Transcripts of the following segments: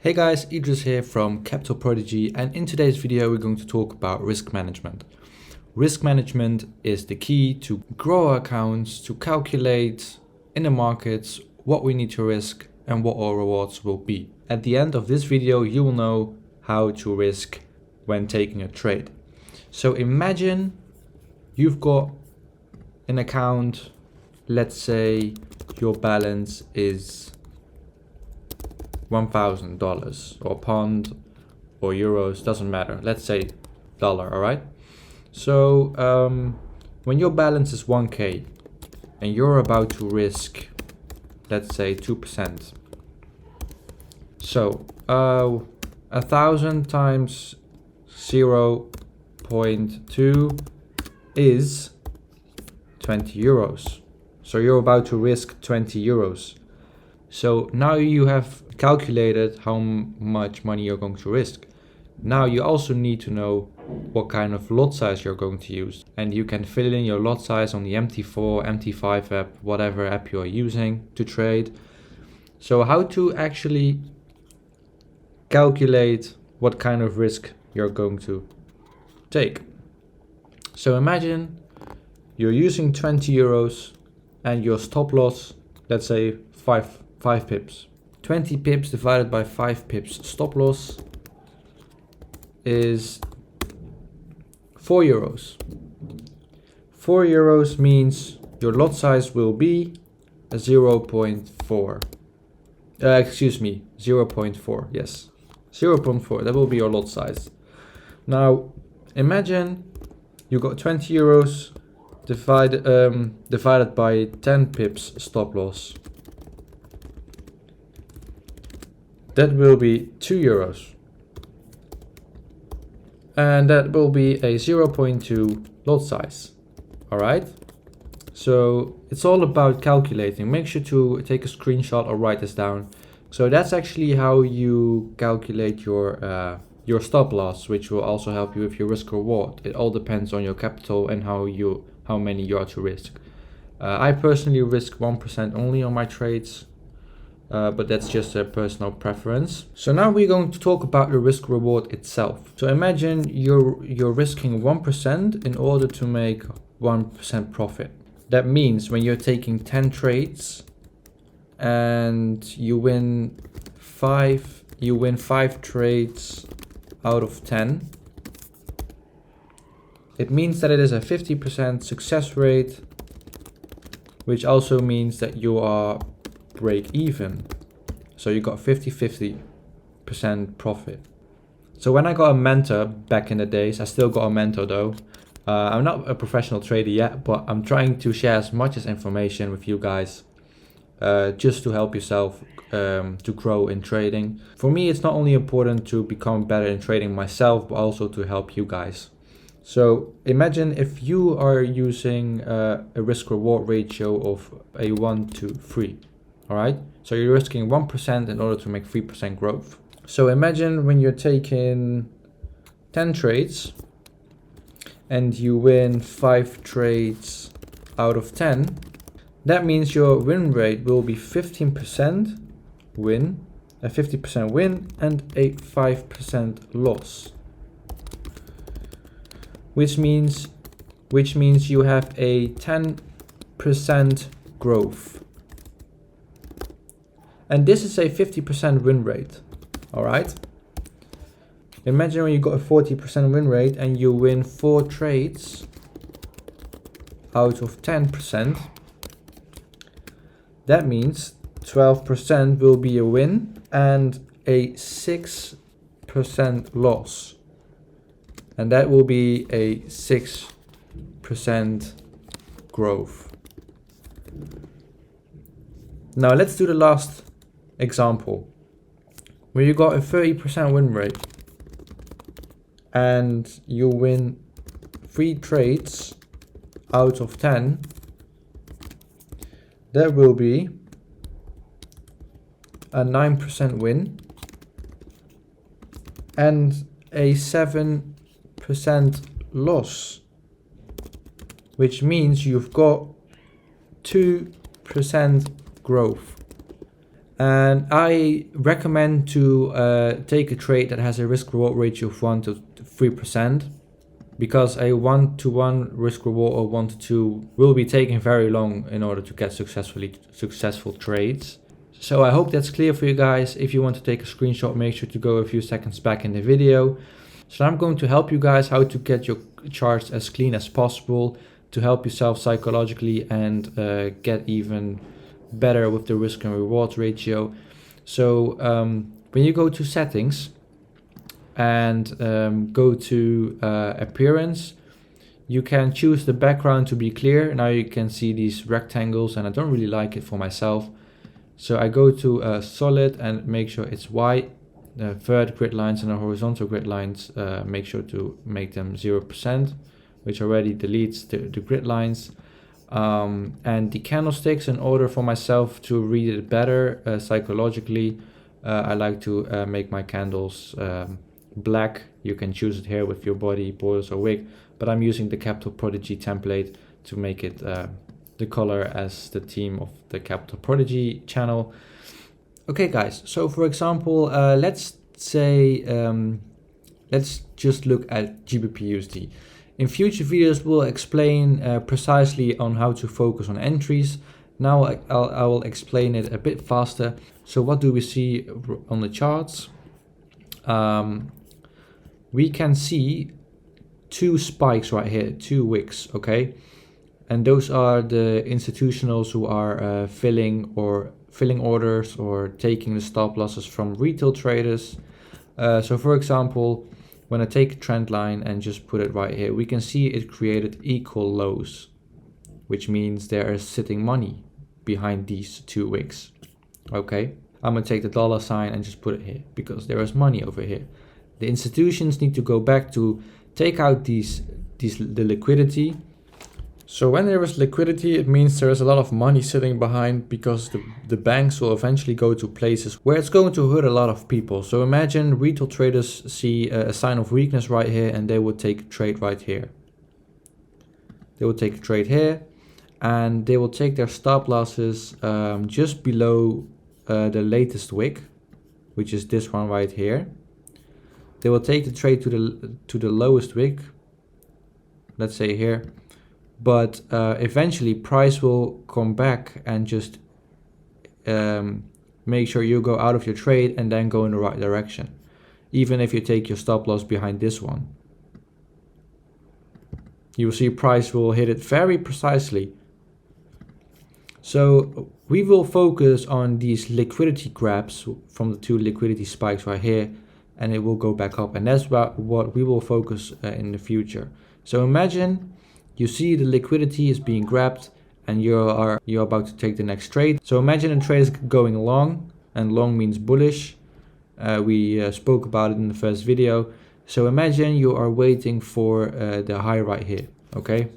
Hey guys, Idris here from Capital Prodigy, and in today's video we're going to talk about risk management. Risk management is the key to grow our accounts, to calculate in the markets what we need to risk and what our rewards will be. At the end of this video you will know how to risk when taking a trade. So imagine you've got an account, let's say your balance is $1,000 or pound or euros, doesn't matter. Let's say dollar, all right? So when your balance is 1K and you're about to risk, let's say 2%. So 1,000 times 0.2 is 20 euros. So you're about to risk 20 euros. So now you have calculated how much money you're going to risk. Now you also need to know what kind of lot size you're going to use. And you can fill in your lot size on the MT4, MT5 app, whatever app you're using to trade. So how to actually calculate what kind of risk you're going to take. So imagine you're using 20 euros and your stop loss, let's say 5 pips. 20 pips divided by 5 pips stop loss is 4 euros. 4 euros means your lot size will be a 0.4. 0.4, yes. 0.4, that will be your lot size. Now, imagine you got 20 euros divided by 10 pips stop loss. That will be 2 euros. And that will be a 0.2 lot size. Alright? So it's all about calculating. Make sure to take a screenshot or write this down. So that's actually how you calculate your stop loss, which will also help you with your risk reward. It all depends on your capital and how many you are to risk. I personally risk 1% only on my trades. But that's just a personal preference. So now we're going to talk about the risk reward itself. So imagine you're risking 1% in order to make 1% profit. That means when you're taking 10 trades and you win 5 trades out of 10, it means that it is a 50% success rate, which also means that you are break even. So you got 50% profit. So when I got a mentor back in the days, I still got a mentor though. I'm not a professional trader yet, but I'm trying to share as much as information with you guys just to help yourself to grow in trading. For me, it's not only important to become better in trading myself, but also to help you guys. So imagine if you are using a risk reward ratio of a 1-to-3. Alright, so you're risking 1% in order to make 3% growth. So imagine when you're taking 10 trades and you win 5 trades out of 10, that means your win rate will be 15% win, a 50% win and a 5% loss. Which means you have a 10% growth. And this is a 50% win rate, all right? Imagine when you got a 40% win rate and you win 4 trades out of 10%. That means 12% will be a win and a 6% loss. And that will be a 6% growth. Now let's do the last example, where you got a 30% win rate and you win 3 trades out of 10. That will be a 9% win and a 7% loss, which means you've got 2% growth. And I recommend to take a trade that has a risk reward ratio of 1 to 3%, because a 1-to-1 risk reward or 1-to-2 will be taking very long in order to get successful trades. So I hope that's clear for you guys. If you want to take a screenshot, make sure to go a few seconds back in the video. So I'm going to help you guys how to get your charts as clean as possible, to help yourself psychologically and get even better with the risk and reward ratio. So when you go to settings and go to appearance, you can choose the background to be clear. Now you can see these rectangles and I don't really like it for myself. So I go to solid and make sure it's white. The vert grid lines and the horizontal grid lines, make sure to make them 0%, which already deletes the grid lines. And the candlesticks, in order for myself to read it better psychologically, I like to make my candles black. You can choose it here with your body, borders or wig, but I'm using the Capital Prodigy template to make it the color as the theme of the Capital Prodigy channel. Okay guys, so for example, let's say, let's just look at GBP/USD. In future videos, we'll explain precisely on how to focus on entries. Now I will explain it a bit faster. So what do we see on the charts? We can see two spikes right here, two wicks, okay? And those are the institutionals who are filling orders or taking the stop losses from retail traders. So for example, when I take a trend line and just put it right here, we can see it created equal lows, which means there is sitting money behind these two wicks. Okay, I'm gonna take the dollar sign and just put it here because there is money over here. The institutions need to go back to take out the liquidity. So when there is liquidity, it means there is a lot of money sitting behind, because the banks will eventually go to places where it's going to hurt a lot of people. So imagine retail traders see a sign of weakness right here and they would take a trade right here. They will take a trade here and they will take their stop losses just below the latest wick, which is this one right here. They will take the trade to the lowest wick, let's say here. But eventually price will come back and just make sure you go out of your trade and then go in the right direction, even if you take your stop loss behind this one. You will see price will hit it very precisely. So we will focus on these liquidity grabs from the two liquidity spikes right here, and it will go back up, and that's what we will focus in the future. So imagine you see the liquidity is being grabbed and you're about to take the next trade. So imagine a trade is going long, and long means bullish. We spoke about it in the first video. So imagine you are waiting for the high right here, okay?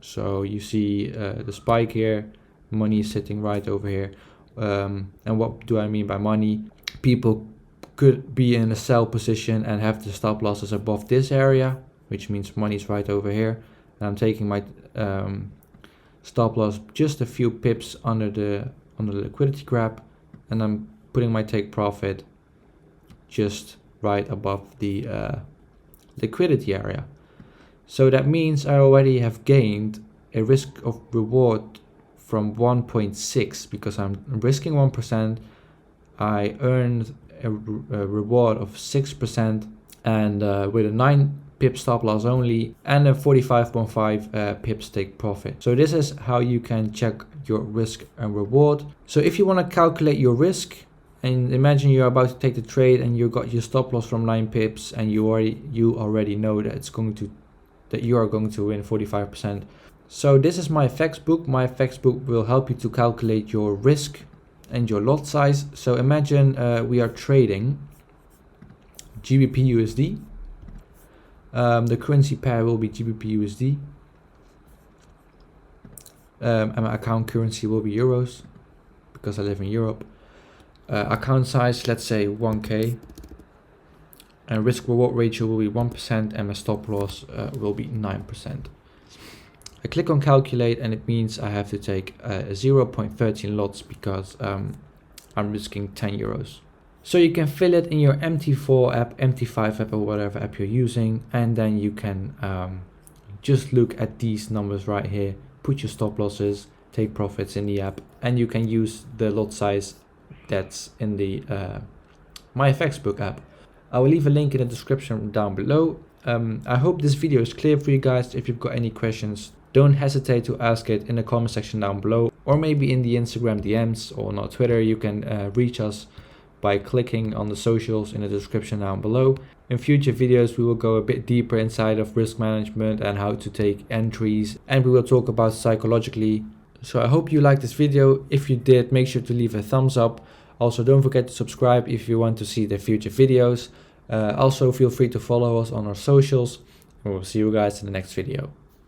So you see the spike here, money is sitting right over here. And what do I mean by money? People could be in a sell position and have the stop losses above this area, which means money is right over here. And I'm taking my stop loss just a few pips under the liquidity grab, and I'm putting my take profit just right above the liquidity area. So that means I already have gained a risk of reward from 1.6, because I'm risking 1%. I earned a reward of 6%, and with a 9 pip stop loss only and a 45.5 pips take profit. So this is how you can check your risk and reward. So if you want to calculate your risk, and imagine you're about to take the trade and you got your stop loss from 9 pips, and you already know that you are going to win 45%. So this is my FX book. My FX book will help you to calculate your risk and your lot size. So imagine we are trading GBP/USD. The currency pair will be GBP/USD. And my account currency will be euros, because I live in Europe. Account size, let's say 1K. And risk reward ratio will be 1%, and my stop loss will be 9%. I click on calculate, and it means I have to take 0.13 lots, because I'm risking 10 euros. So you can fill it in your MT4 app, MT5 app, or whatever app you're using, and then you can just look at these numbers right here, put your stop losses, take profits in the app, and you can use the lot size that's in the MyFX book app. I will leave a link in the description down below. I hope this video is clear for you guys. If you've got any questions, don't hesitate to ask it in the comment section down below, or maybe in the Instagram DMs or on Twitter. You can reach us by clicking on the socials in the description down below. In future videos, we will go a bit deeper inside of risk management and how to take entries, and we will talk about psychologically. So I hope you liked this video. If you did, make sure to leave a thumbs up. Also, don't forget to subscribe if you want to see the future videos. Also, feel free to follow us on our socials, and we'll see you guys in the next video.